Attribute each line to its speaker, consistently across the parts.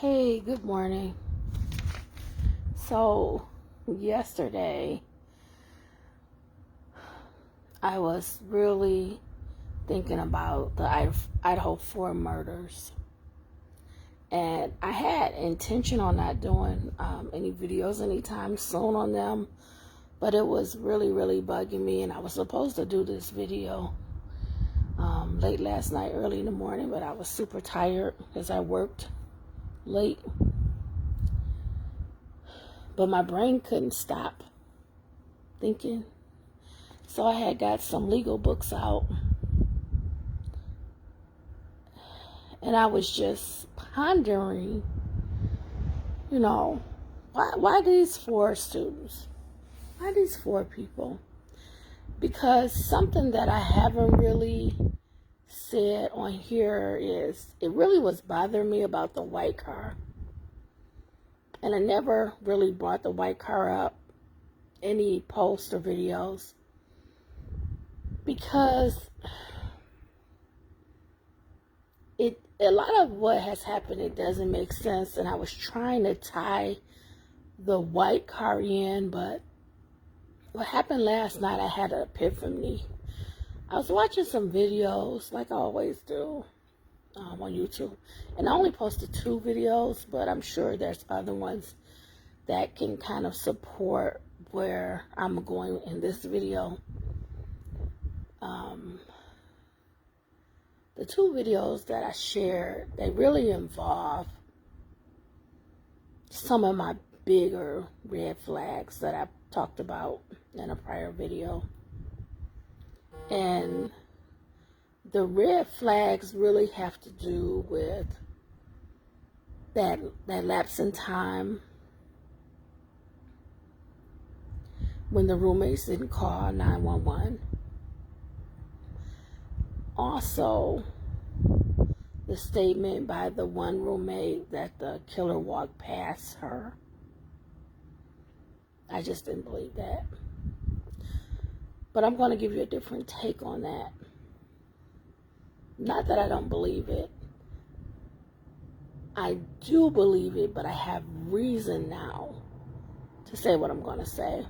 Speaker 1: Hey, good morning. So, yesterday, I was really thinking about the Idaho 4 murders. And I had intention on not doing any videos anytime soon on them. But it was really bugging me. And I was supposed to do this video late last night, early in the morning. But I was super tired because I worked late. But my brain couldn't stop thinking. So I had got some legal books out. And I was just pondering, why these 4 students? Why these 4 people? Because something that I haven't really said on here is, it really was bothering me about the white car. And I never really brought the white car up, any posts or videos, because a lot of what has happened, it doesn't make sense. And I was trying to tie the white car in, but what happened last night, I had an epiphany. I was watching some videos, like I always do, on YouTube. And I only posted 2 videos, but I'm sure there's other ones that can kind of support where I'm going in this video. The 2 videos that I shared, they really involve some of my bigger red flags that I talked about in a prior video. And the red flags really have to do with that lapse in time when the roommates didn't call 911. Also, the statement by the one roommate that the killer walked past her. I just didn't believe that. But I'm going to give you a different take on that. Not that I don't believe it. I do believe it, but I have reason now to say what I'm going to say.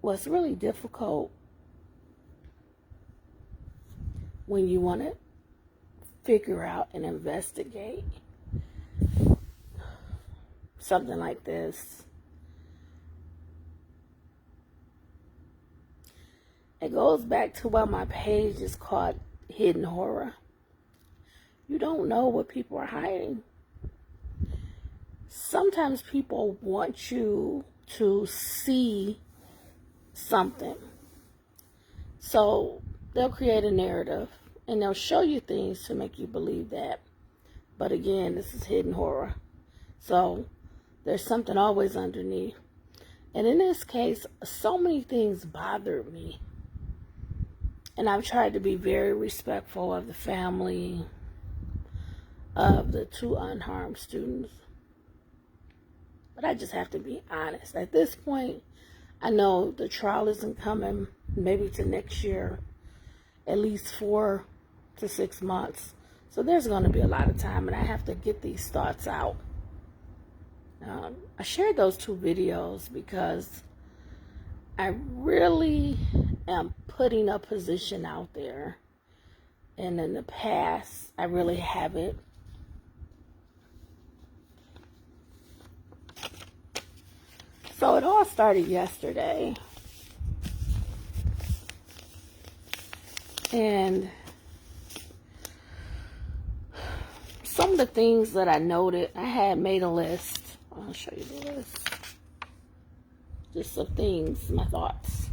Speaker 1: What's really difficult when you want to figure out and investigate something like this, it goes back to why my page is called Hidden Horror. You don't know what people are hiding. Sometimes people want you to see something. So they'll create a narrative and they'll show you things to make you believe that. But again, this is hidden horror. So there's something always underneath. And in this case, so many things bothered me. And I've tried to be very respectful of the family of the 2 unharmed students. But I just have to be honest. At this point, I know the trial isn't coming maybe to next year, at least 4 to 6 months. So there's going to be a lot of time, and I have to get these thoughts out. I shared those 2 videos because I really am putting a position out there. And in the past, I really haven't. So it all started yesterday. And some of the things that I noted, I had made a list. I'll show you the list. Just of things, my thoughts.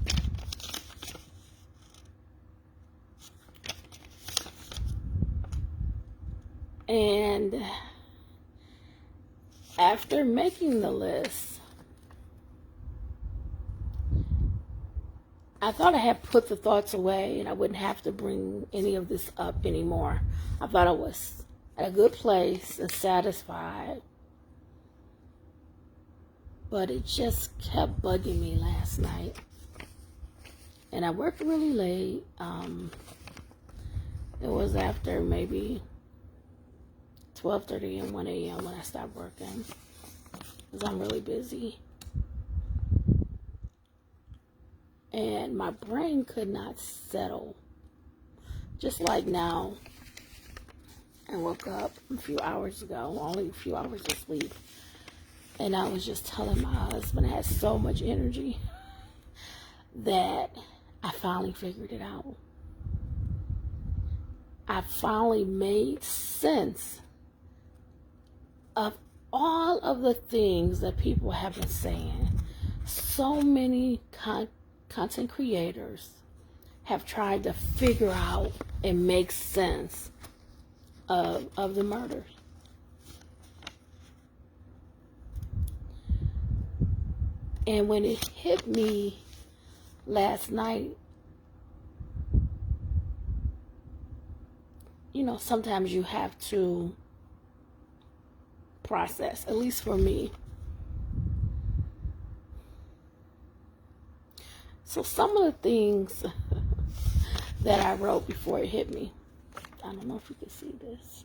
Speaker 1: And after making the list, I thought I had put the thoughts away and I wouldn't have to bring any of this up anymore. I thought I was at a good place and satisfied. but it just kept bugging me last night. And I worked really late. It was after maybe 12:30 and 1 a.m. when I stopped working, because I'm really busy. And my brain could not settle. Just like now, I woke up a few hours ago, only a few hours of sleep. And I was just telling my husband I had so much energy that I finally figured it out. I finally made sense of all of the things that people have been saying. So many content creators have tried to figure out and make sense of the murders. And when it hit me last night, you know, sometimes you have to process, at least for me. So some of the things that I wrote before it hit me, I don't know if you can see this.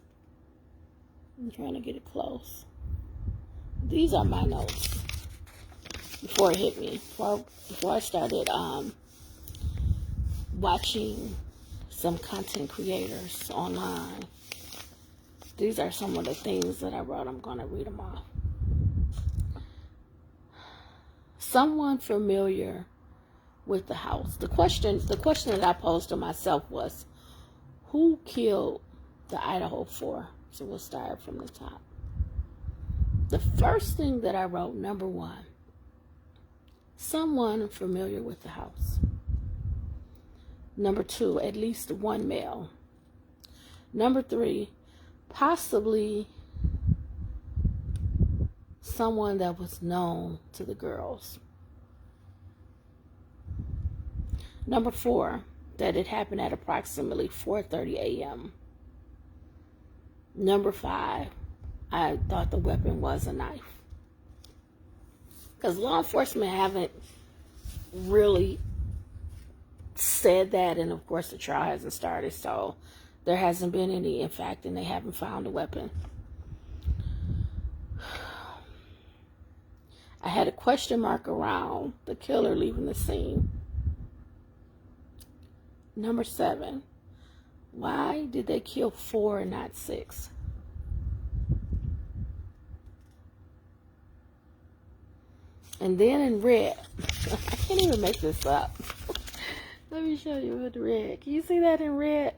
Speaker 1: I'm trying to get it close. These are my notes before it hit me, before I started watching some content creators online. These are some of the things that I wrote. I'm going to read them off. Someone familiar with the house. The question that I posed to myself was, who killed the Idaho 4? So we'll start from the top. The first thing that I wrote, number 1, someone familiar with the house. Number 2, at least one male. Number 3, possibly someone that was known to the girls. Number 4, that it happened at approximately 4:30 a.m. Number 5, I thought the weapon was a knife. Because law enforcement haven't really said that, and of course the trial hasn't started, so there hasn't been any, in fact, and they haven't found a weapon. I had a question mark around the killer leaving the scene. Number 7, why did they kill 4 and not 6? And then in red, I can't even make this up. Let me show you with red. Can you see that in red?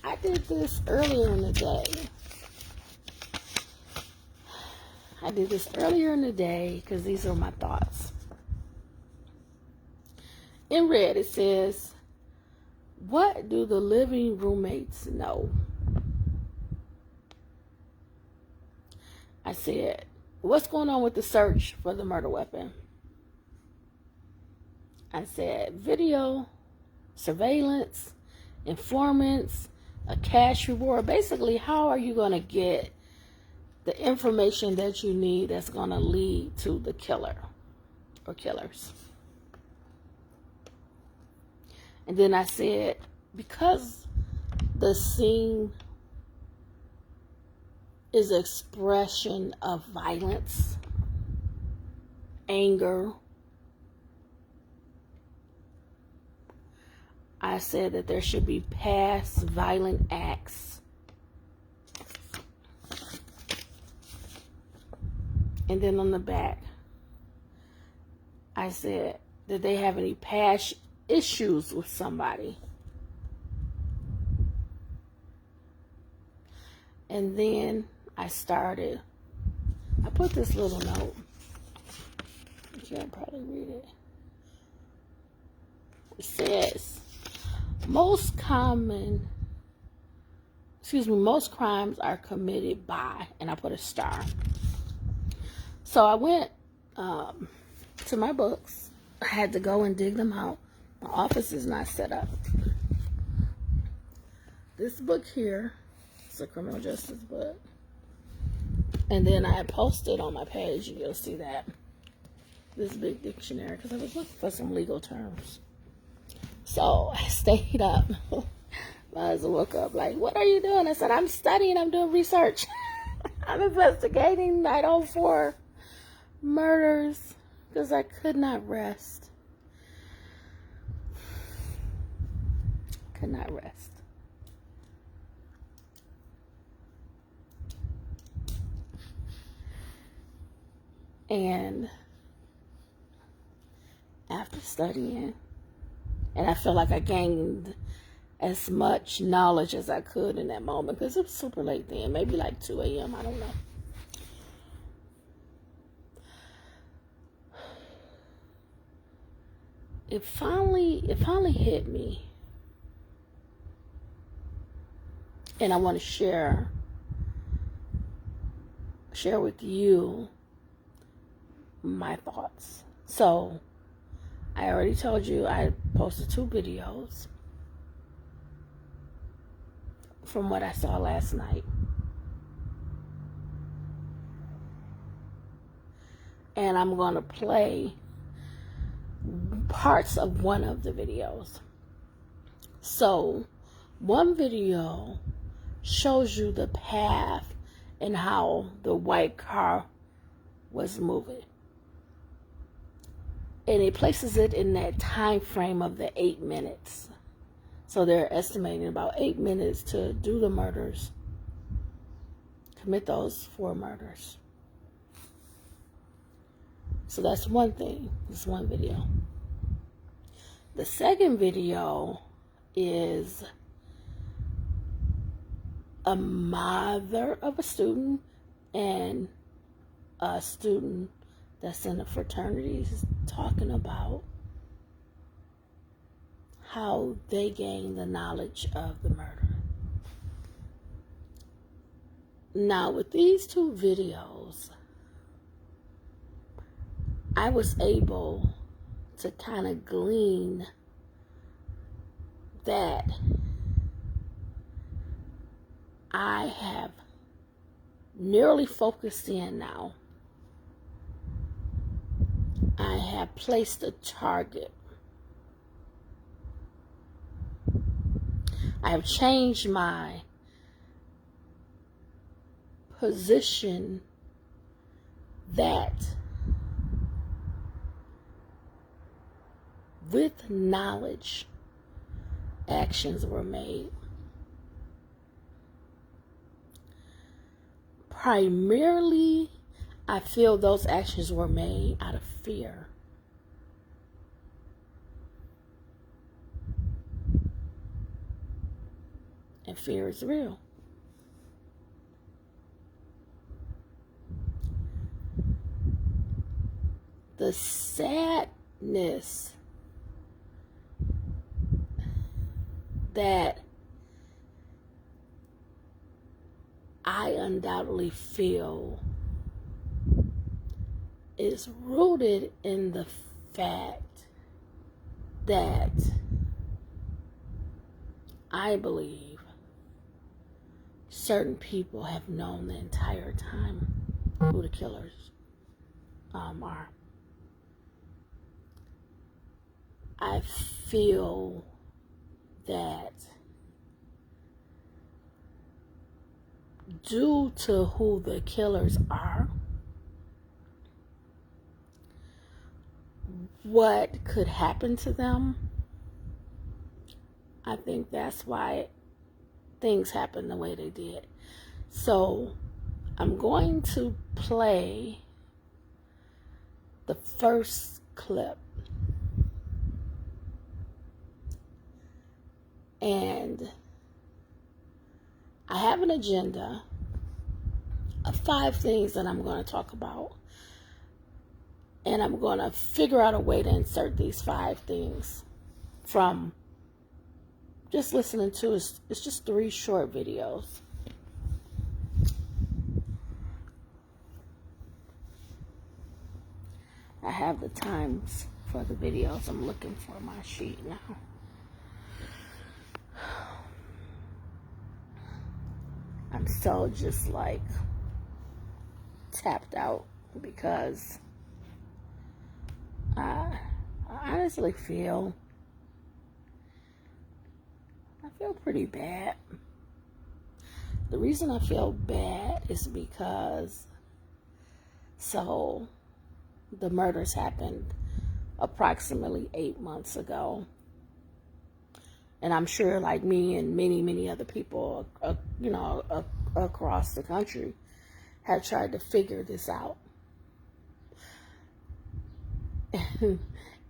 Speaker 1: I did this earlier in the day. Because these are my thoughts. In red, it says, what do the living roommates know? I said, what's going on with the search for the murder weapon? I said, video, surveillance, informants, a cash reward. Basically, how are you going to get the information that you need that's going to lead to the killer or killers? And then I said, because the scene is an expression of violence, anger, I said that there should be past violent acts. And then on the back, I said, did they have any past issues with somebody? And then I put this little note. You can't probably read it. It says, most crimes are committed by, and I put a star. So I went to my books. I had to go and dig them out. My office is not set up. This book here, it's a criminal justice book. And then I posted on my page, you'll see that, this big dictionary, because I was looking for some legal terms. So I stayed up. I woke up like, what are you doing? I said, I'm studying, I'm doing research. I'm investigating Idaho 4 murders because I could not rest. Could not rest. And after studying, and I feel like I gained as much knowledge as I could in that moment, because it was super late then, maybe like 2 a.m., I don't know. It finally hit me. And I want to share with you my thoughts. So, I already told you I posted 2 videos from what I saw last night. And I'm going to play parts of one of the videos. So, one video shows you the path and how the white car was moving. And it places it in that time frame of the 8 minutes. So they're estimating about 8 minutes to do the murders, commit those 4 murders. So that's one thing. This one video. The second video is a mother of a student and a student that's in the fraternities talking about how they gained the knowledge of the murder. Now, with these 2 videos, I was able to kind of glean that I have nearly focused in now. I have placed a target. I have changed my position that with knowledge, actions were made. Primarily, I feel those actions were made out of fear. And fear is real. The sadness that I undoubtedly feel is rooted in the fact that I believe certain people have known the entire time who the killers are. I feel that due to who the killers are, what could happen to them, I think that's why things happened the way they did. So I'm going to play the first clip. And I have an agenda of 5 things that I'm going to talk about. And I'm going to figure out a way to insert these 5 things from just listening to, it's just 3 short videos. I have the times for the videos. I'm looking for my sheet now. I'm so just like tapped out because I honestly feel pretty bad. The reason I feel bad is because the murders happened approximately 8 months ago. And I'm sure, like me and many, many other people, across the country have tried to figure this out.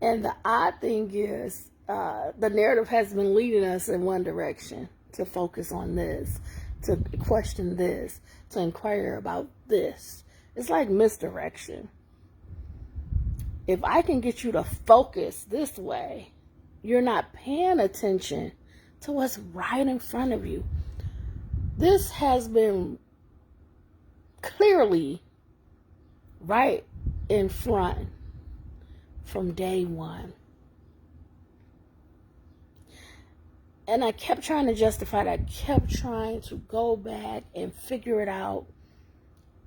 Speaker 1: And the odd thing is, the narrative has been leading us in one direction, to focus on this, to question this, to inquire about this. It's like misdirection. If I can get you to focus this way, you're not paying attention to what's right in front of you. This has been clearly right in front from day one. And I kept trying to justify it. I kept trying to go back and figure it out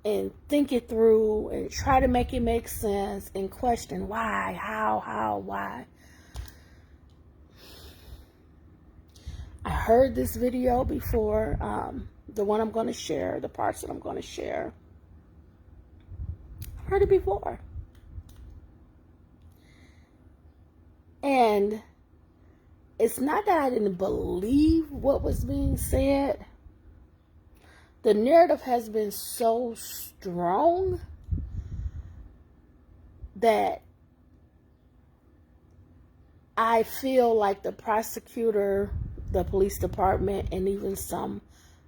Speaker 1: and think it through and try to make it make sense and question why, how, why. I heard this video before, the one I'm going to share, the parts that I'm going to share. I've heard it before. And it's not that I didn't believe what was being said. The narrative has been so strong that I feel like the prosecutor, the police department, and even some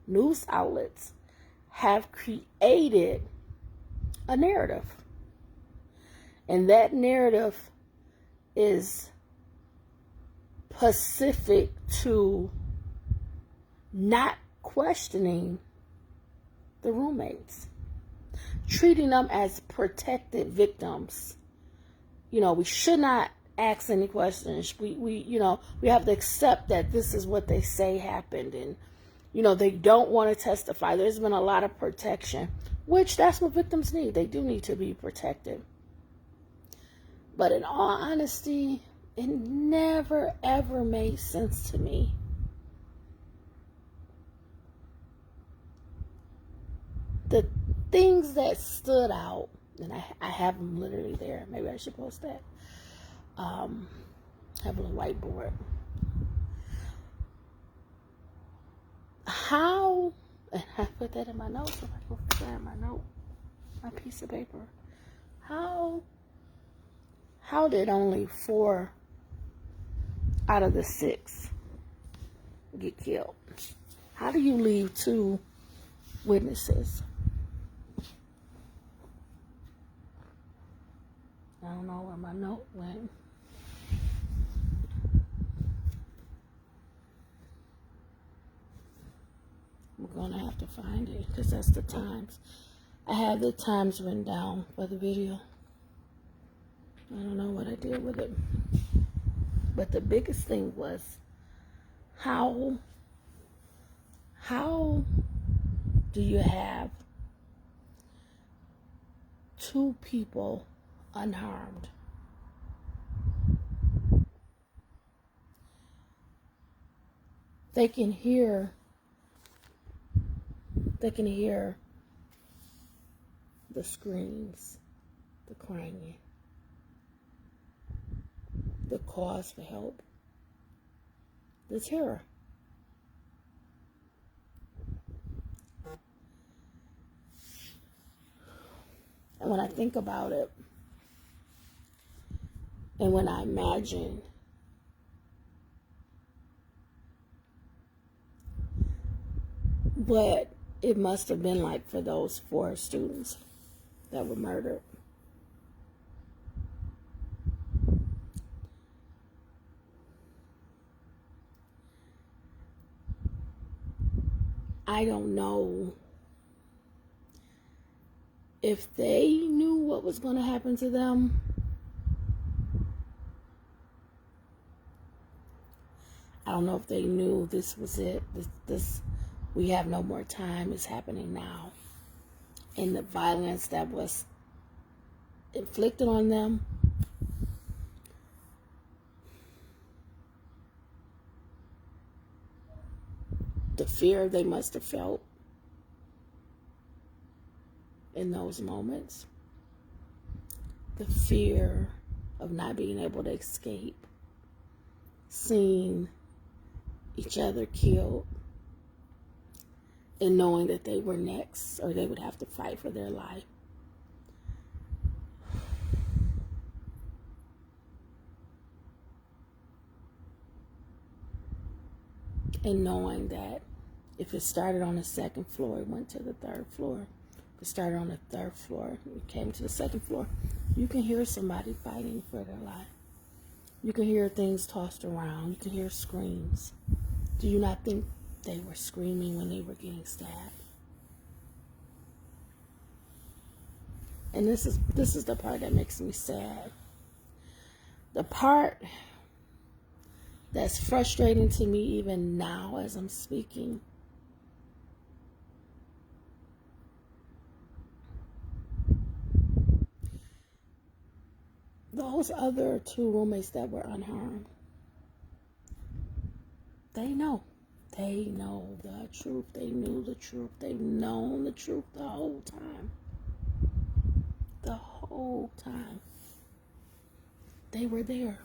Speaker 1: news outlets have created a narrative. And that narrative is specific to not questioning the roommates, treating them as protected victims. We should not ask any questions. We have to accept that this is what they say happened, and they don't want to testify. There's been a lot of protection, which that's what victims need. They do need to be protected. But in all honesty, it never ever made sense to me. The things that stood out, and I have them literally there. Maybe I should post that. Have a little whiteboard. How, and I put that in my notes. If I go put that in my piece of paper. How did only 4 out of the 6 get killed? How do you leave 2 witnesses? I don't know where my note went. I'm gonna have to find it because that's the times. I have the times written down for the video. I don't know what I did with it. But the biggest thing was how do you have 2 people unharmed? They can hear the screams, the crying, the calls for help, the terror. And when I think about it, and when I imagine what it must have been like for those 4 students that were murdered, I don't know if they knew what was going to happen to them. I don't know if they knew this was it. This we have no more time. It's happening now. and the violence that was inflicted on them, the fear they must have felt in those moments, the fear of not being able to escape, seeing each other killed, and knowing that they were next or they would have to fight for their life. And knowing that if it started on the second floor, it went to the third floor. If it started on the third floor, it came to the second floor. You can hear somebody fighting for their life. You can hear things tossed around. You can hear screams. Do you not think they were screaming when they were getting stabbed? And this is the part that makes me sad. The part that's frustrating to me even now as I'm speaking. Those other two roommates that were unharmed, they know. They know the truth. They knew the truth. They've known the truth the whole time. The whole time. They were there.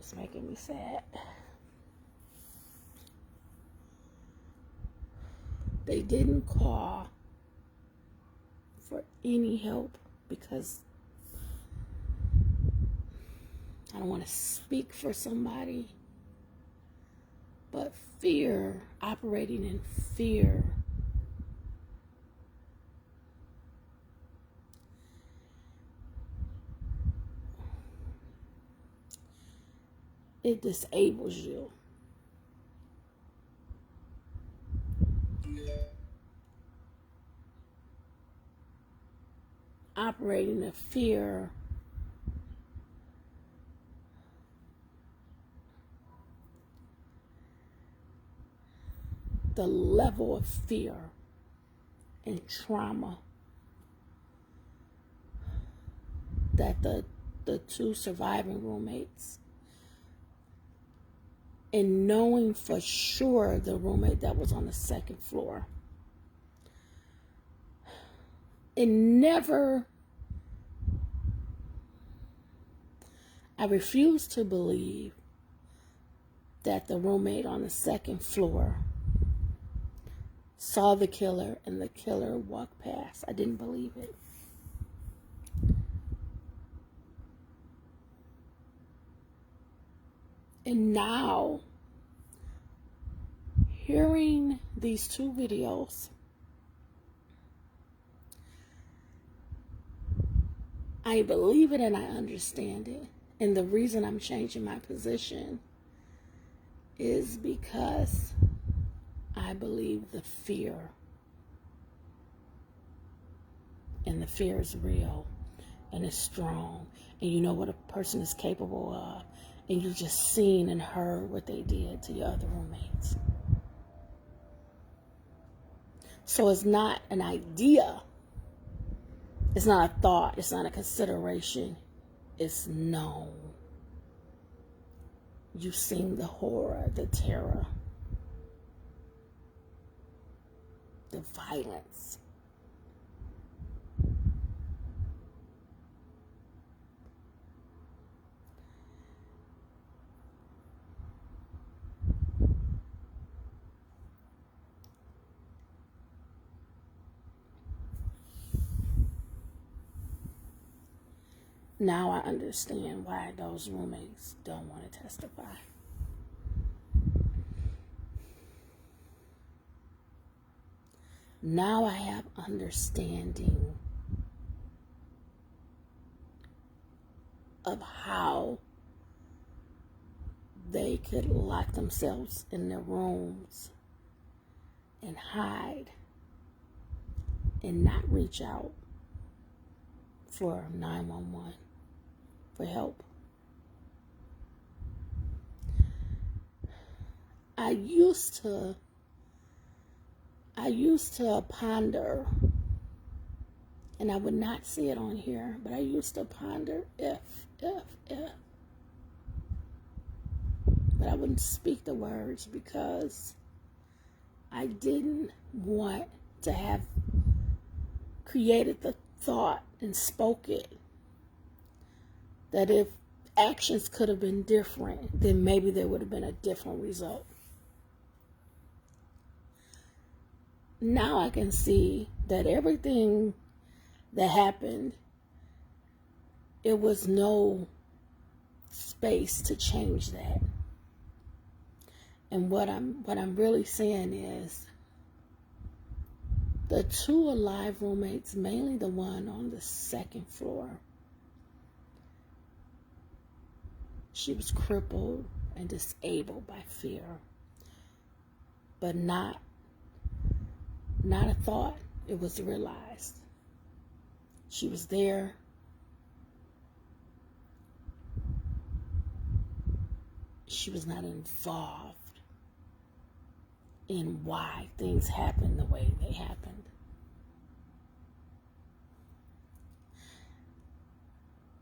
Speaker 1: It's making me sad. They didn't call for any help because I don't want to speak for somebody, but fear, operating in fear, it disables you. Operating in fear the level of fear and trauma that the two surviving roommates, and knowing for sure the roommate that was on the second floor, and I refuse to believe that the roommate on the second floor saw the killer and the killer walked past. I didn't believe it. And now, hearing these two videos, I believe it and I understand it. And the reason I'm changing my position is because I believe the fear. And the fear is real and it's strong. And you know what a person is capable of. And you just seen and heard what they did to your other roommates. So it's not an idea. It's not a thought. It's not a consideration. It's known. You've seen the horror, the terror, the violence. Now I understand why those roommates don't want to testify. Now I have understanding of how they could lock themselves in their rooms and hide and not reach out for 911 for help. I used to I used to ponder, and I would not see it on here, but I used to ponder if. But I wouldn't speak the words because I didn't want to have created the thought and spoke it that if actions could have been different, then maybe there would have been a different result. Now I can see that everything that happened, it was no space to change that. And what I'm really saying is the two alive roommates, mainly the one on the second floor, she was crippled and disabled by fear, but not a thought. It was realized. She was there. She was not involved in why things happened the way they happened.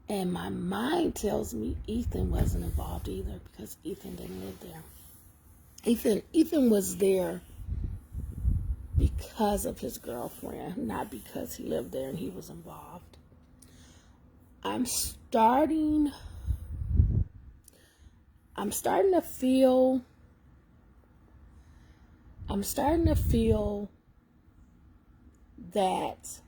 Speaker 1: And my mind tells me Ethan wasn't involved either because Ethan didn't live there. Ethan was there because of his girlfriend, not because he lived there and he was involved. I'm starting to feel that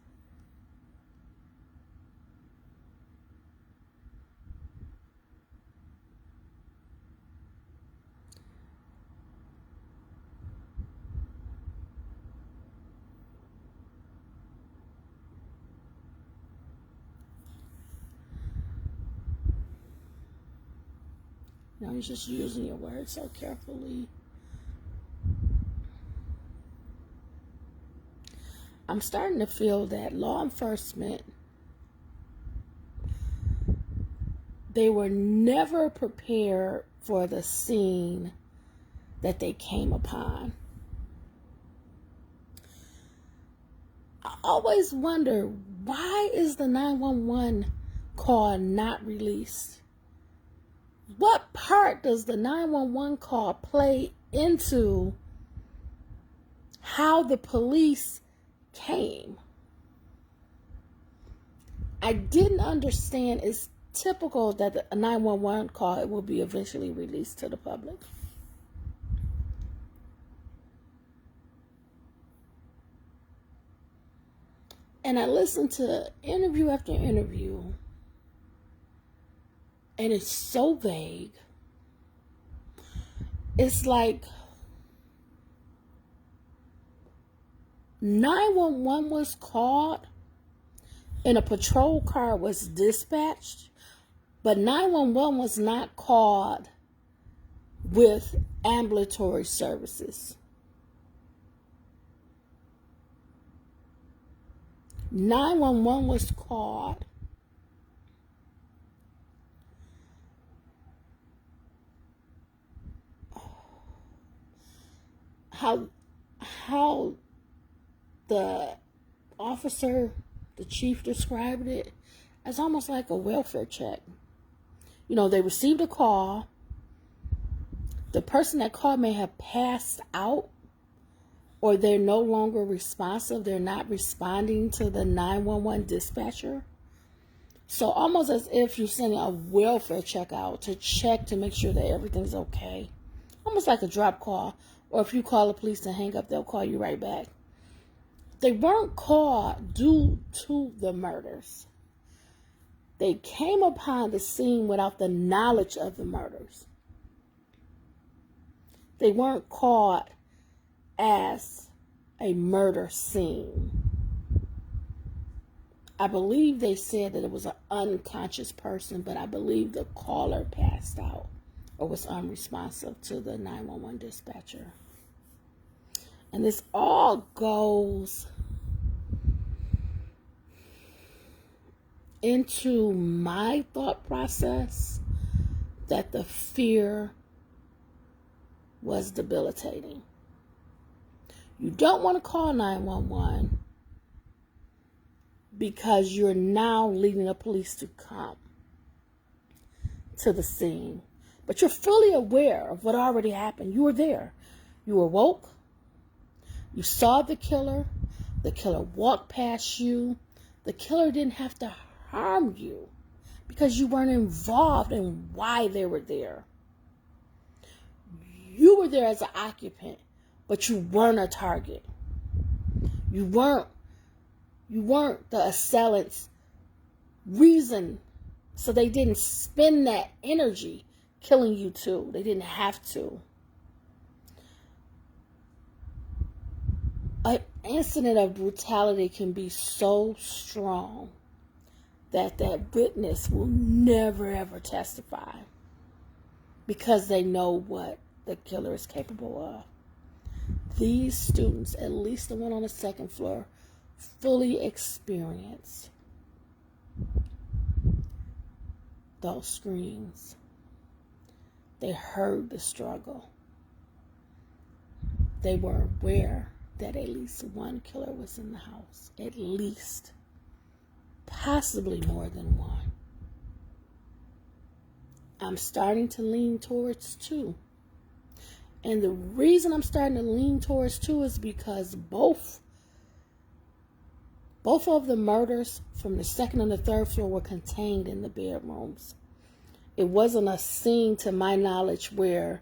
Speaker 1: I'm just using your words so carefully. I'm starting to feel that law enforcement, they were never prepared for the scene that they came upon. I always wonder, why is the 911 call not released? What part does the 911 call play into how the police came? I didn't understand. It's typical that a 911 call will be eventually released to the public. And I listened to interview after interview, and it's so vague. It's like 911 was called and a patrol car was dispatched, but 911 was not called with ambulatory services. 911 was called how the officer, the chief, described it as almost like a welfare check. They received a call. The person that called may have passed out, or they're no longer responsive. They're not responding to the 911 dispatcher. So almost as if you're sending a welfare check out to check to make sure that everything's okay. Almost like a drop call. Or if you call the police and hang up, they'll call you right back. They weren't called due to the murders. They came upon the scene without the knowledge of the murders. They weren't called as a murder scene. I believe they said that it was an unconscious person, but I believe the caller passed out or was unresponsive to the 911 dispatcher. And this all goes into my thought process that the fear was debilitating. You don't want to call 911 because you're now leading the police to come to the scene. But you're fully aware of what already happened. You were there. You were woke. You saw the killer. The killer walked past you. The killer didn't have to harm you because you weren't involved in why they were there. You were there as an occupant, but you weren't a target. You weren't the assailant's reason, so they didn't spend that energy killing you too. They didn't have to. An incident of brutality can be so strong that witness will never ever testify because they know what the killer is capable of. These students, at least the one on the second floor, fully experienced those screams. They heard the struggle. They were aware that at least one killer was in the house. At least. Possibly more than one. I'm starting to lean towards two. And the reason I'm starting to lean towards two is because both of the murders from the second and the third floor were contained in the bedrooms. It wasn't a scene, to my knowledge, where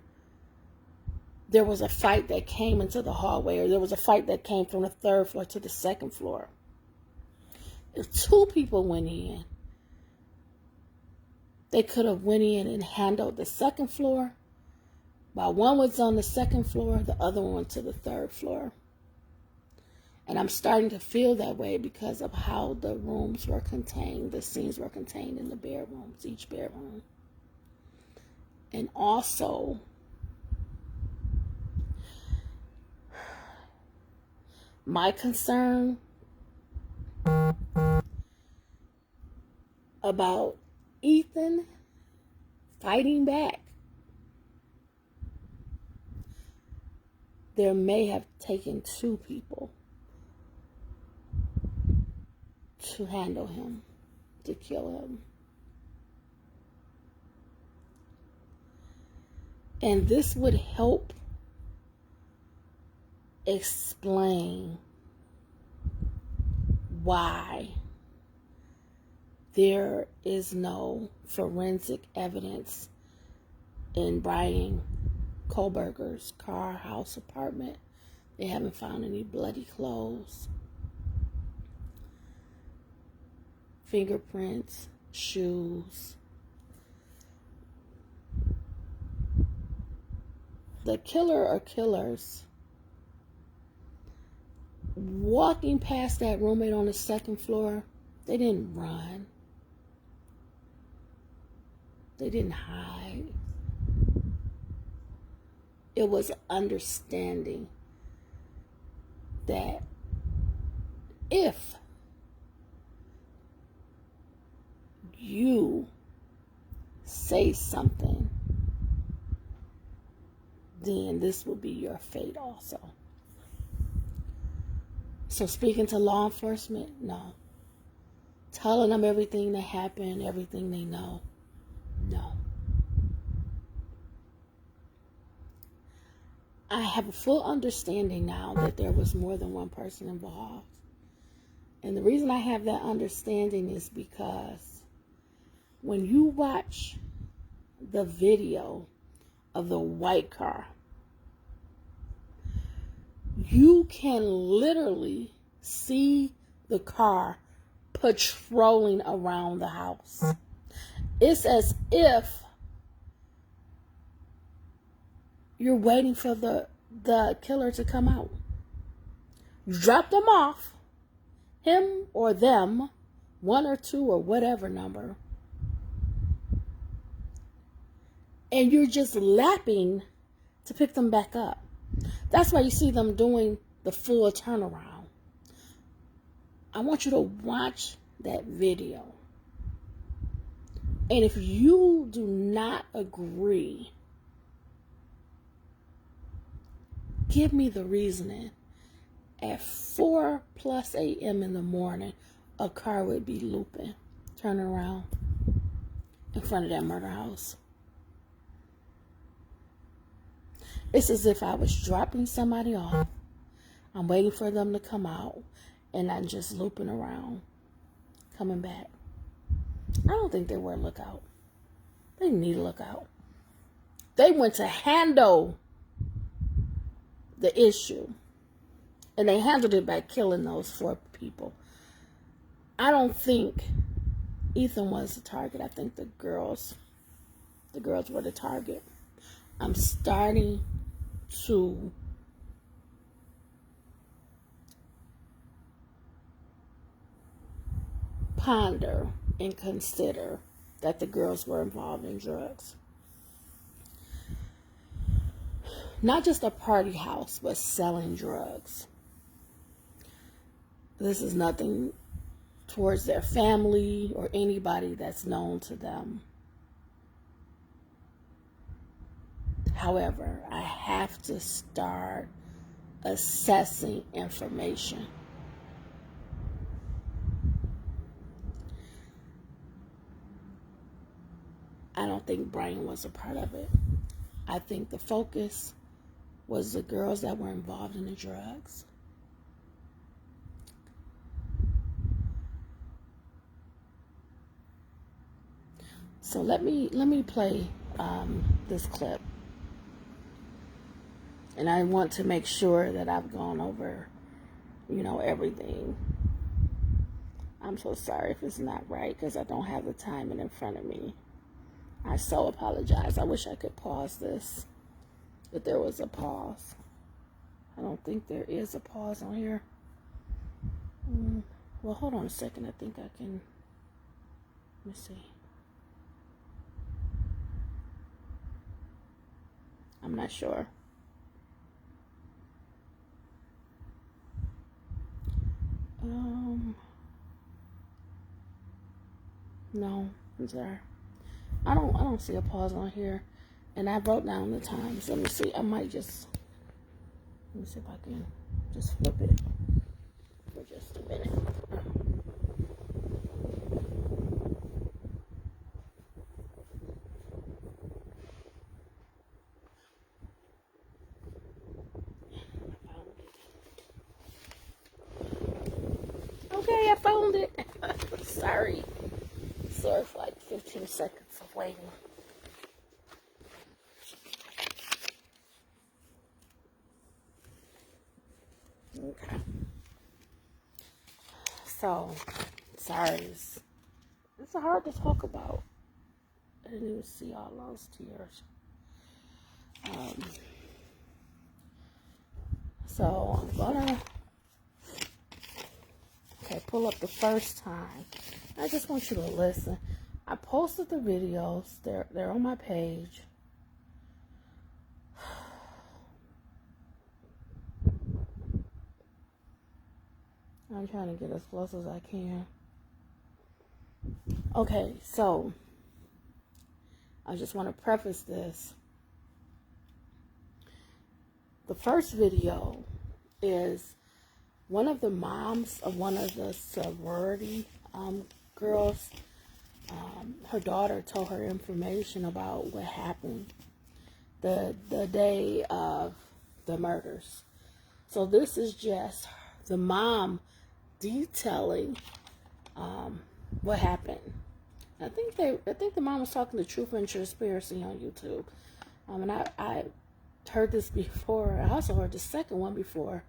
Speaker 1: there was a fight that came into the hallway, or there was a fight that came from the third floor to the second floor. If two people went in, they could have went in and handled the second floor. While one was on the second floor, the other one went to the third floor. And I'm starting to feel that way because of how the rooms were contained, the scenes were contained in the bedrooms, each bedroom. And also, my concern about Ethan fighting back. There may have taken two people to handle him, to kill him. And this would help explain why there is no forensic evidence in Brian Kohlberger's car, house, apartment. They haven't found any bloody clothes, fingerprints, shoes. The killer or killers walking past that roommate on the second floor, they didn't run. They didn't hide. It was understanding that if you say something, then this will be your fate also. So speaking to law enforcement, no. Telling them everything that happened, everything they know, no. I have a full understanding now that there was more than one person involved. And the reason I have that understanding is because when you watch the video of the white car, you can literally see the car patrolling around the house. It's as if you're waiting for the killer to come out. You drop them off, him or them, one or two or whatever number, and you're just lapping to pick them back up. That's why you see them doing the full turnaround. I want you to watch that video. And if you do not agree, give me the reasoning. at 4 plus a.m. in the morning, a car would be looping, turning around in front of that murder house. It's as if I was dropping somebody off. I'm waiting for them to come out, and I'm just looping around, coming back. I don't think they were a lookout. They need a lookout. They went to handle the issue, and they handled it by killing those 4 people. I don't think Ethan was the target. I think the girls were the target. I'm starting to ponder and consider that the girls were involved in drugs. Not just a party house, but selling drugs. This is nothing towards their family or anybody that's known to them. However, I have to start assessing information. I don't think Brian was a part of it. I think the focus was the girls that were involved in the drugs. So let me play this clip. And I want to make sure that I've gone over, everything. I'm so sorry if it's not right because I don't have the timing in front of me. I so apologize. I wish I could pause this, if there was a pause. I don't think there is a pause on here. Well, hold on a second. I think I can. Let me see. I'm not sure. No, I'm sorry. I don't see a pause on here, and I wrote down the times. Let me see. Let me see if I can just flip it for just a minute. Okay, I found it. Sorry for like 15 seconds of waiting. Okay. So, sorry. It's hard to talk about. I didn't even see all those tears. So, I'm gonna pull up the first time. I just want you to listen. I posted the videos. They're on my page. I'm trying to get as close as I can. Okay, so I just want to preface this. The first video is one of the moms of one of the sorority girls. Her daughter told her information about what happened the day of the murders. So this is just the mom detailing what happened. I think the mom was talking the Truth and Transparency on YouTube. And I heard this before. I also heard the second one before.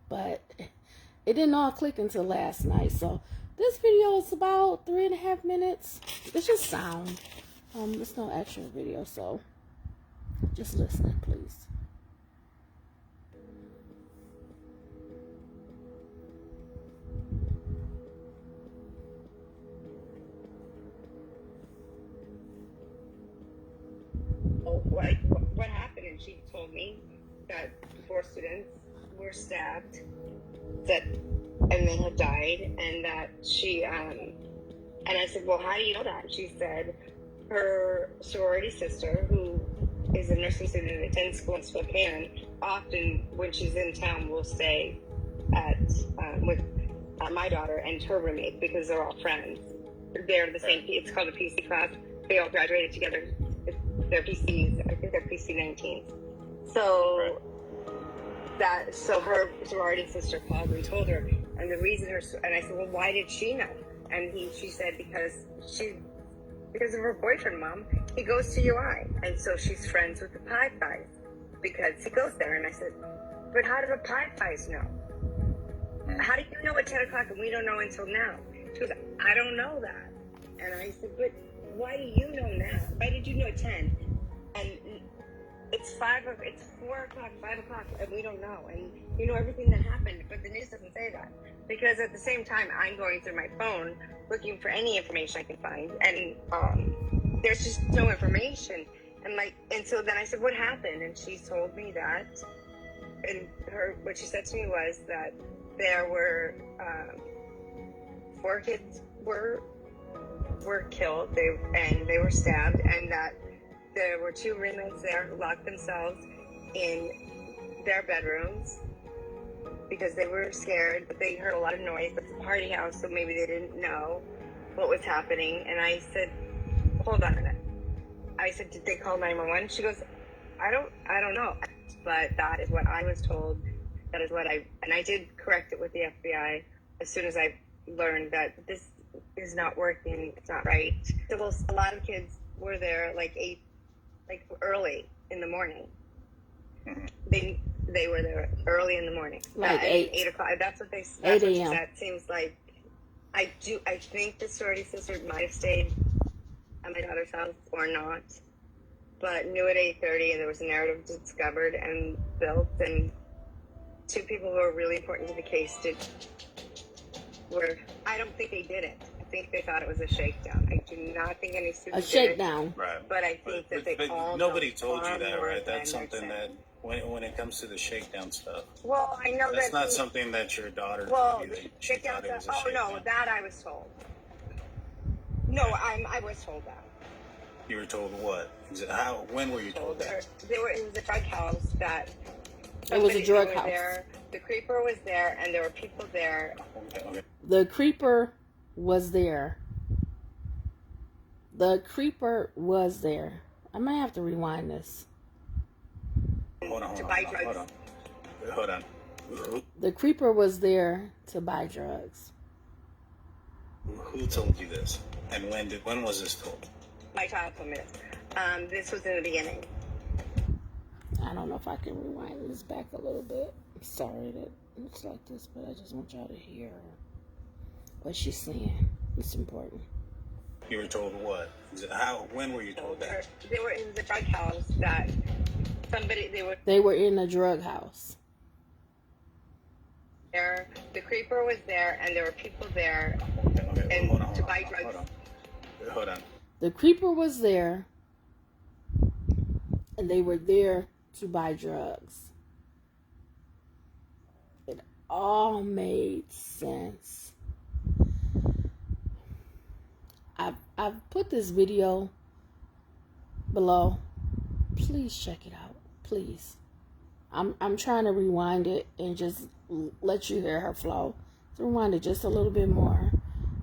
Speaker 1: But it didn't all click until last night. So this video is about 3.5 minutes. It's just sound. It's no actual video, so just listen, please.
Speaker 2: What happened? And she told me that 4 students were stabbed, and they had died, and that she and I said, well, how do you know that? She said her sorority sister, who is a nursing student and attends school in Spokane. Often, when she's in town, will stay at with my daughter and her roommate because they're all friends. They're the same. It's called a PC class. They all graduated together. They're PCs. I think they're PC 19s. So her sorority sister called and told her, and the reason and I said, well, why did she know? And she said because of her boyfriend, Mom. He goes to UI, and so she's friends with the Pi Phis because he goes there. And I said, but how do the Pi Phis know? How do you know at 10 o'clock and we don't know until now? She goes, I don't know that. And I said, but why do you know now? Why did you know at 10? And it's 4 o'clock, 5 o'clock, and we don't know. And you know everything that happened, but the news doesn't say that. Because at the same time, I'm going through my phone looking for any information I can find, and there's just no information. And so then I said, what happened? And she told me that, and what she said to me was that there were 4 kids were killed, they were stabbed, and that there were 2 roommates there who locked themselves in their bedrooms because they were scared, but they heard a lot of noise. It's a party house, so maybe they didn't know what was happening. And I said, hold on a minute. I said, did they call 911? She goes, I don't know. But that is what I was told. That is what and I did correct it with the FBI as soon as I learned that this is not working. It's not right. So a lot of kids were there early in the morning. They were there early in the morning.
Speaker 1: Like 8
Speaker 2: o'clock. That's what they said.
Speaker 1: 8 a.m.
Speaker 2: That seems like I think the sorority sister might have stayed at my daughter's house or not, but knew at 8:30, and there was a narrative discovered and built, and 2 people who were really important to the case I don't think they did it. I think they thought it was a shakedown. I do not think any students
Speaker 1: A shakedown.
Speaker 3: Right.
Speaker 2: But I think that they all
Speaker 3: nobody told you that, right?
Speaker 2: than
Speaker 3: That's something
Speaker 2: they're
Speaker 3: that when it comes to the shakedown stuff.
Speaker 2: Well, I know
Speaker 3: That's
Speaker 2: that.
Speaker 3: not something that your daughter
Speaker 2: Well,
Speaker 3: told you that she thought it was a
Speaker 2: oh
Speaker 3: shakedown.
Speaker 2: no, that I was told. No, I was told that.
Speaker 3: You were told what? When were you told that?
Speaker 2: It was a drug house that.
Speaker 1: It was a drug house.
Speaker 2: There, the creeper was there, and there were people there.
Speaker 3: Okay.
Speaker 1: The creeper was there. The creeper was there. I might have to rewind this.
Speaker 3: Hold on.
Speaker 1: The creeper was there to buy drugs.
Speaker 3: Who told you this? And when was this told?
Speaker 2: My child told me this. This was in the beginning.
Speaker 1: I don't know if I can rewind this back a little bit. I'm sorry that it's like this, but I just want y'all to hear what she's saying. It's important.
Speaker 3: You were told what? When were you told that?
Speaker 2: They were in the drug house that
Speaker 1: They were in a drug house.
Speaker 2: there. The creeper was there, and there were people there,
Speaker 3: Okay.
Speaker 2: to buy drugs.
Speaker 3: Hold on.
Speaker 1: The creeper was there, and they were there to buy drugs. It all made sense. I've put this video below. Please check it out. Please. I'm trying to rewind it and just let you hear her flow. So rewind it just a little bit more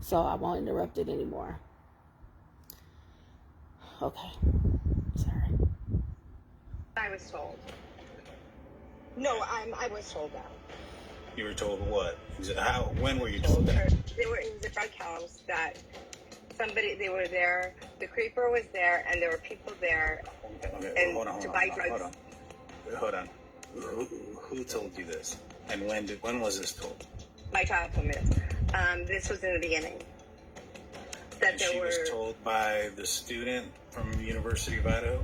Speaker 1: so I won't interrupt it anymore. Okay. Sorry.
Speaker 2: I was told. No, I was told that.
Speaker 3: You were told what? When were you told that?
Speaker 2: They were in the drug house that they were there. The creeper was there, and there were people there, to buy drugs.
Speaker 3: Hold on. Who told you this? And when was this told?
Speaker 2: My child told me this. This was in the beginning. That
Speaker 3: She was told by the student from University of Idaho?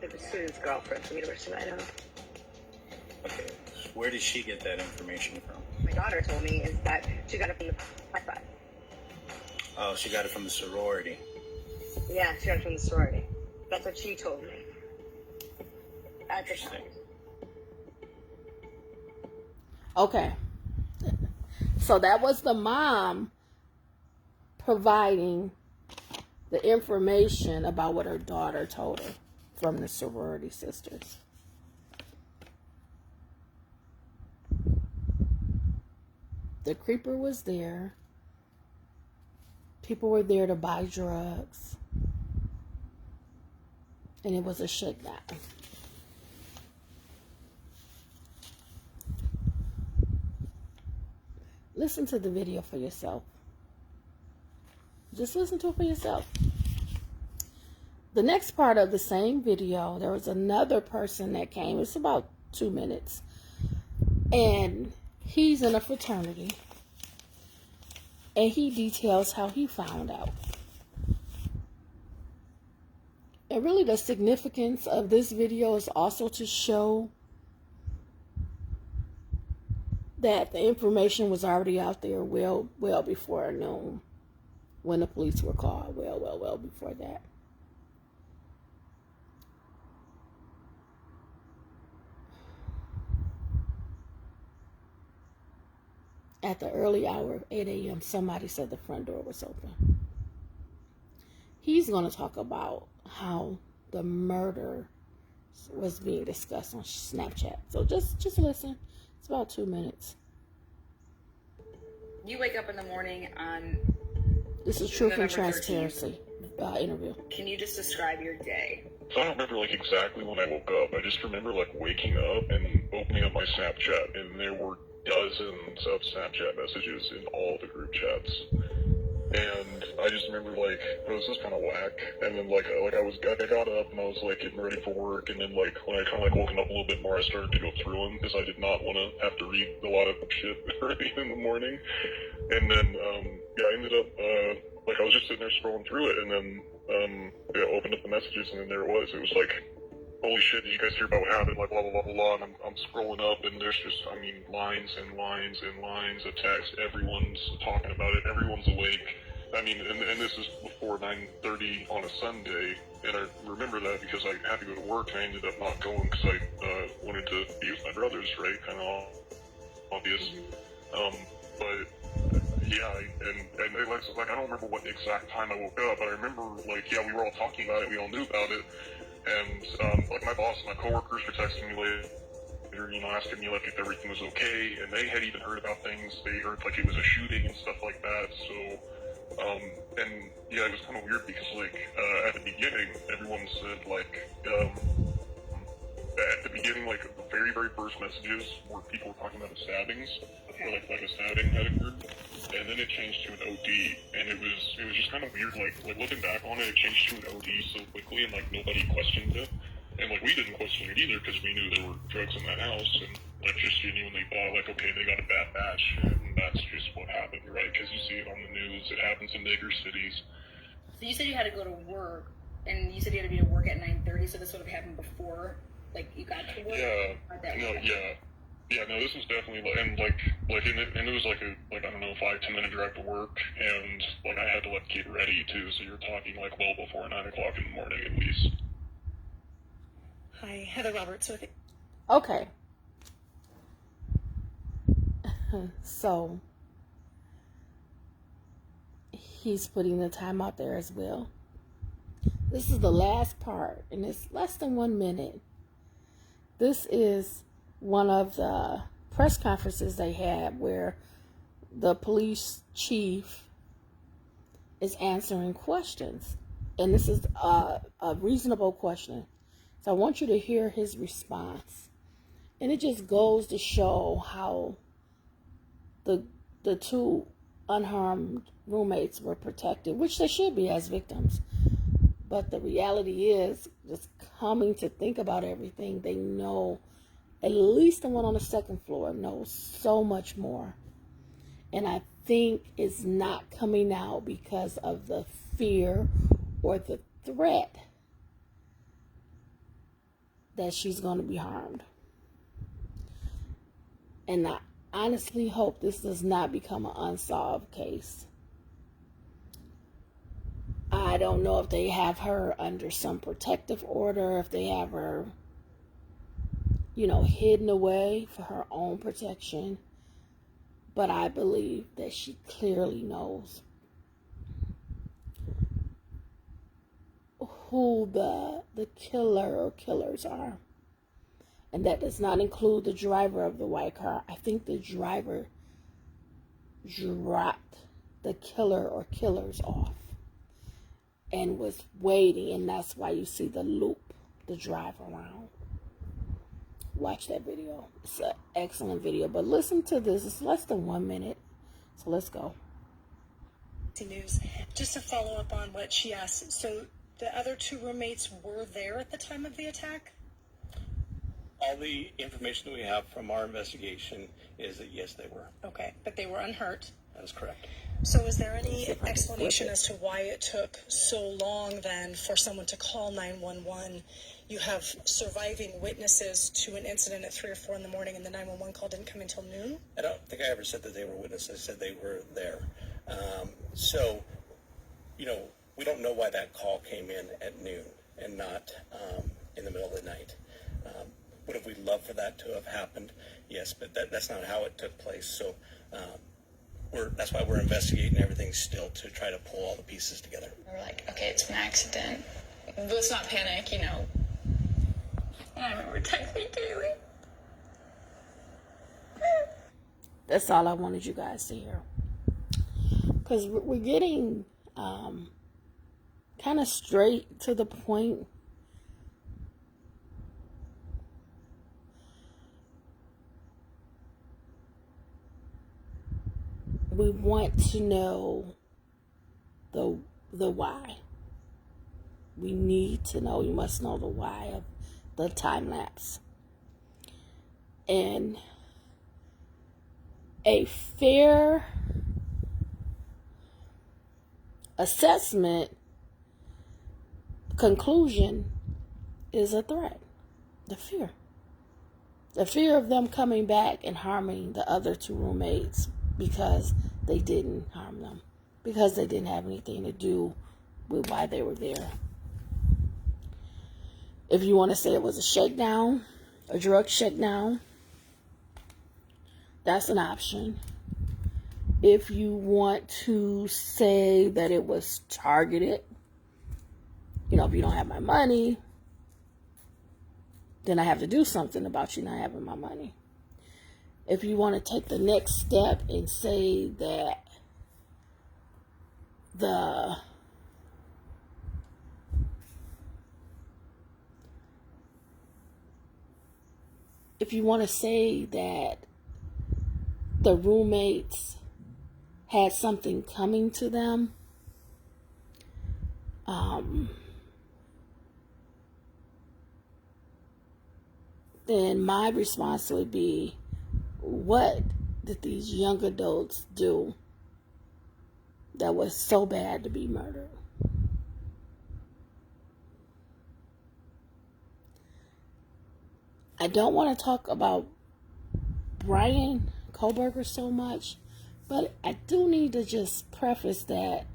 Speaker 2: The student's girlfriend from University of Idaho.
Speaker 3: Okay. Where did she get that information from?
Speaker 2: My daughter told me is that she got it from the Wi-Fi.
Speaker 3: Oh, she got it from the sorority.
Speaker 2: Yeah, she got it from the sorority. That's what she told me. At the time.
Speaker 1: Okay. So that was the mom providing the information about what her daughter told her. from the sorority sisters. The creeper was there. People were there to buy drugs. And it was a shakedown. Listen to the video for yourself. Just listen to it for yourself. The next part of the same video, there was another person that came. It's about 2 minutes. And he's in a fraternity. And he details how he found out. And really the significance of this video is also to show that the information was already out there well before noon when the police were called. Well before that. At the early hour of 8 a.m., somebody said the front door was open. He's going to talk about how the murder was being discussed on Snapchat. So just listen. It's about 2 minutes.
Speaker 4: You wake up in the morning on
Speaker 1: This is Truth and
Speaker 4: November
Speaker 1: Transparency interview.
Speaker 4: Can you just describe your day?
Speaker 5: So I don't remember like exactly when I woke up. I just remember like waking up and opening up my Snapchat, and there were dozens of Snapchat messages in all the group chats. And I just remember like, oh, this is kind of whack. And then like I got up and I was like getting ready for work, and then like when I kind of like woken up a little bit more, I started to go through them because I did not want to have to read a lot of shit early in the morning. And then yeah, I ended up like I was just sitting there scrolling through it, and then yeah, opened up the messages, and then there it was. It was like, holy shit, did you guys hear about what happened? Like, blah, blah, blah, blah, blah. And I'm scrolling up, and there's just, I mean, lines and lines and lines of text. Everyone's talking about it. Everyone's awake. I mean, and this is before 9:30 on a Sunday. And I remember that because I had to go to work, and I ended up not going because I wanted to be with my brothers, right? Kind of obvious. But yeah, and like I don't remember what exact time I woke up, but I remember, like, yeah, we were all talking about it. We all knew about it. And, like, my boss and my coworkers were texting me later, you know, asking me, like, if everything was okay, and they had even heard about things. They heard, like, it was a shooting and stuff like that, so, and, yeah, it was kind of weird because, like, at the beginning, everyone said, like, at the beginning, like, the very, very first messages were people were talking about stabbings, or, like a stabbing had occurred, and then it changed to an OD, and it was just kind of weird, like looking back on it, it changed to an OD so quickly, and, like, nobody questioned it, and, like, we didn't question it either, because we knew there were drugs in that house, and, like, just genuinely thought, like, okay, they got a bad batch, and that's just what happened, right, because you see it on the news, it happens in bigger cities.
Speaker 4: So you said you had to go to work, and you said you had to be at work at 9:30, so this would have happened before, like, you got to work?
Speaker 5: Yeah, no, this was definitely, and it was like a, like, I don't know, 5-10 minute drive to work, and, like, I had to, like, get ready, too, so you're talking, like, well before 9 o'clock in the morning, at least.
Speaker 6: Hi, Heather Roberts with it.
Speaker 1: Okay. So, he's putting the time out there as well. This is the last part, and it's less than 1 minute. This is one of the press conferences they had where the police chief is answering questions. And this is a reasonable question. So I want you to hear his response. And it just goes to show how the two unharmed roommates were protected, which they should be as victims. But the reality is, just coming to think about everything, they know, at least the one on the second floor knows so much more. And I think it's not coming out because of the fear or the threat that she's going to be harmed. And I honestly hope this does not become an unsolved case. I don't know if they have her under some protective order, if they have her, you know, hidden away for her own protection. But I believe that she clearly knows who the killer or killers are. And that does not include the driver of the white car. I think the driver dropped the killer or killers off and was waiting, and that's why you see the loop, the drive around. Watch that video. It's an excellent video. But listen to this. It's less than 1 minute. So let's go.
Speaker 6: News. Just to follow up on what she asked. So the other two roommates were there at the time of the attack?
Speaker 7: All the information that we have from our investigation is that yes, they were.
Speaker 6: Okay, but they were unhurt.
Speaker 7: That is correct.
Speaker 6: So is there any explanation as to why it took so long then for someone to call 911? You have surviving witnesses to an incident at 3 or 4 in the morning, and the 911 call didn't come until noon?
Speaker 7: I don't think I ever said that they were witnesses. I said they were there. So, you know, we don't know why that call came in at noon and not in the middle of the night. Would have we loved for that to have happened? Yes, but that's not how it took place. So that's why we're investigating everything still to try to pull all the pieces together.
Speaker 8: We're like, okay, it's an accident. Let's not panic, you know. And I remember texting Kaylee.
Speaker 1: That's all I wanted you guys to hear. Because we're getting kind of straight to the point. We want to know the why. We need to know. You must know the why of the time lapse. And a fair assessment conclusion is a threat. The fear. The fear of them coming back and harming the other two roommates because they didn't harm them. Because they didn't have anything to do with why they were there. If you want to say it was a shakedown, a drug shakedown, that's an option. If you want to say that it was targeted, you know, if you don't have my money, then I have to do something about you not having my money. If you want to take the next step and say that if you want to say that the roommates had something coming to them, then my response would be, what did these young adults do that was so bad to be murdered? I don't want to talk about Brian Koberger so much, but I do need to just preface that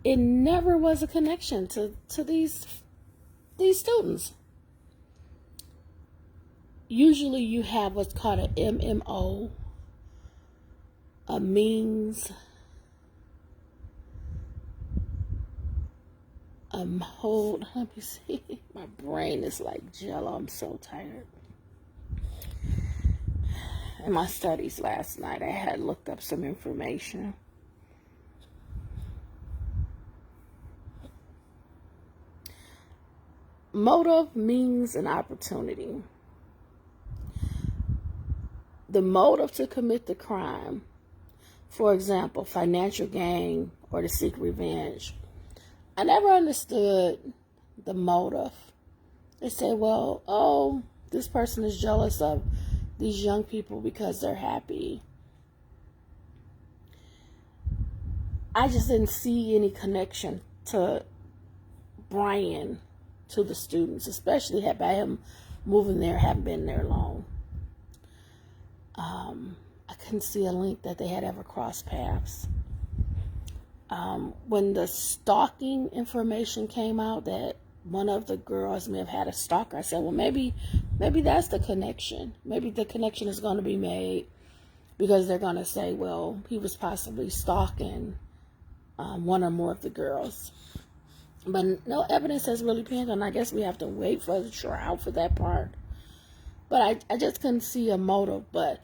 Speaker 1: it never was a connection to these students. Usually you have what's called an MMO, a means, hold, let me see. My brain is like jello. I'm so tired. In my studies last night, I had looked up some information. Motive, means, and opportunity. The motive to commit the crime, for example, financial gain or to seek revenge. I never understood the motive. They say, well, oh, this person is jealous of these young people because they're happy. I just didn't see any connection to Brian to the students, especially by him moving there, haven't been there long. I couldn't see a link that they had ever crossed paths. When the stalking information came out that one of the girls may have had a stalker, I said, well, maybe that's the connection. Maybe the connection is going to be made because they're going to say, well, he was possibly stalking one or more of the girls. But no evidence has really been done. I guess we have to wait for the trial for that part. But I just couldn't see a motive. But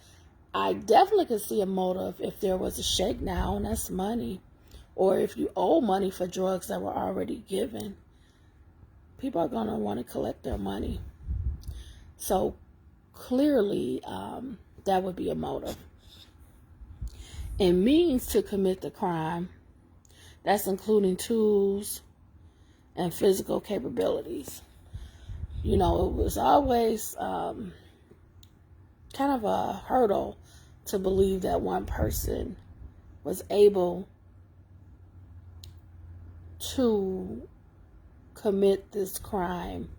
Speaker 1: I definitely could see a motive if there was a shakedown. That's money. Or if you owe money for drugs that were already given. People are going to want to collect their money. So clearly, that would be a motive. And means to commit the crime, that's including tools and physical capabilities. You know, it was always kind of a hurdle to believe that one person was able to commit this crime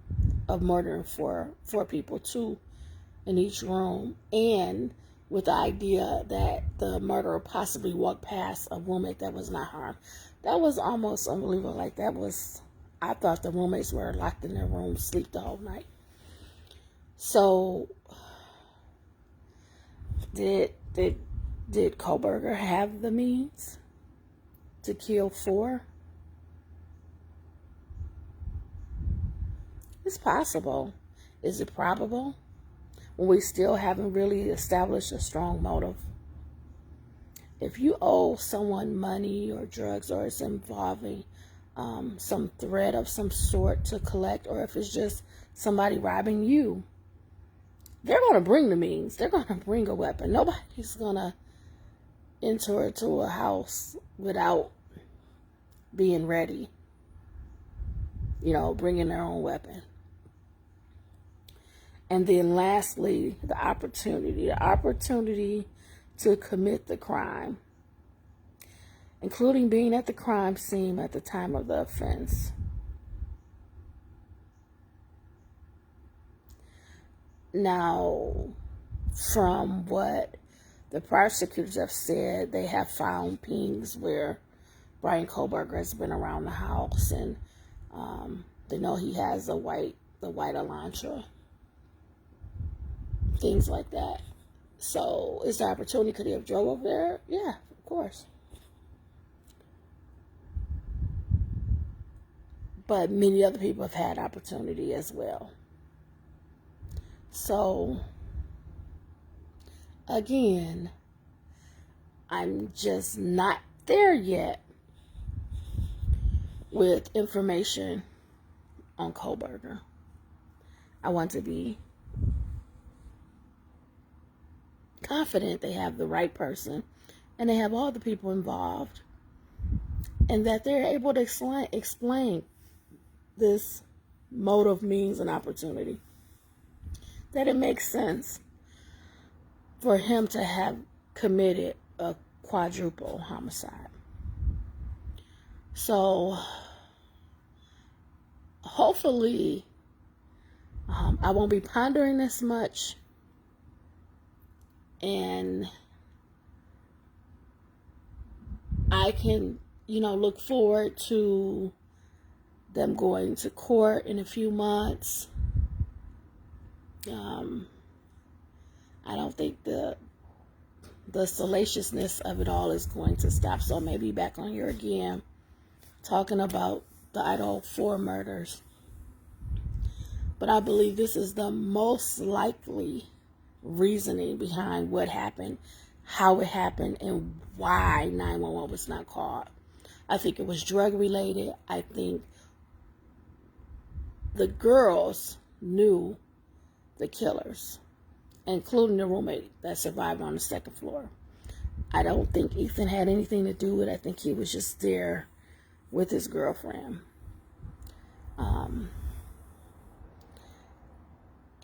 Speaker 1: of murdering four people, two in each room, and with the idea that the murderer possibly walked past a roommate that was not harmed. That was almost unbelievable. Like, that was, I thought the roommates were locked in their room, sleep the whole night. So, did Kohlberger have the means to kill four? It's possible. Is it probable? When we still haven't really established a strong motive. If you owe someone money or drugs, or it's involving some threat of some sort to collect, or if it's just somebody robbing you, they're going to bring the means. They're going to bring a weapon. Nobody's going to enter into a house without being ready, you know, bringing their own weapon. And then lastly, the opportunity to commit the crime, including being at the crime scene at the time of the offense. Now, from what the prosecutors have said, they have found pings where Brian Kohlberger has been around the house, and they know he has the white Elantra. Things like that. So, is there opportunity? Could he have drove over there? Yeah, of course. But many other people have had opportunity as well. So, again, I'm just not there yet with information on Kohlberger. I want to be confident they have the right person and they have all the people involved, and that they're able to explain this motive, means, and opportunity. That it makes sense for him to have committed a quadruple homicide. So hopefully I won't be pondering this much, and I can, look forward to them going to court in a few months. I don't think the salaciousness of it all is going to stop. So maybe back on here again, talking about the Idaho 4 murders. But I believe this is the most likely reasoning behind what happened, how it happened, and why 911 was not called. I think it was drug related. I think the girls knew the killers, including the roommate that survived on the second floor. I don't think Ethan had anything to do with it. I think he was just there with his girlfriend.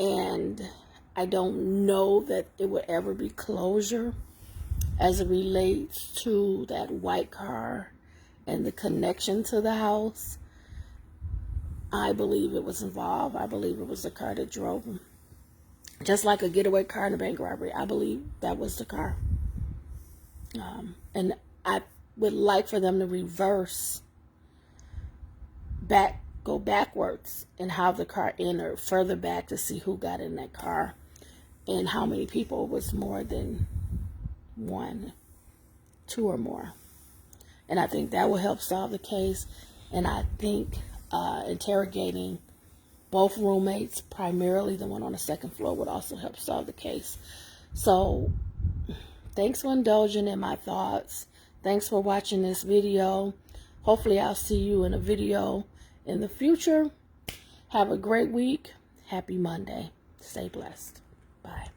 Speaker 1: And I don't know that it would ever be closure as it relates to that white car and the connection to the house. I believe it was involved. I believe it was the car that drove him. Just like a getaway car in a bank robbery. I believe that was the car. And I would like for them to go backwards in how the car entered, further back to see who got in that car and how many people. Was more than one, two or more. And I think that will help solve the case. And I think interrogating both roommates, primarily the one on the second floor, would also help solve the case. So thanks for indulging in my thoughts. Thanks for watching this video. Hopefully I'll see you in a video in the future. Have a great week. Happy Monday. Stay blessed. Bye.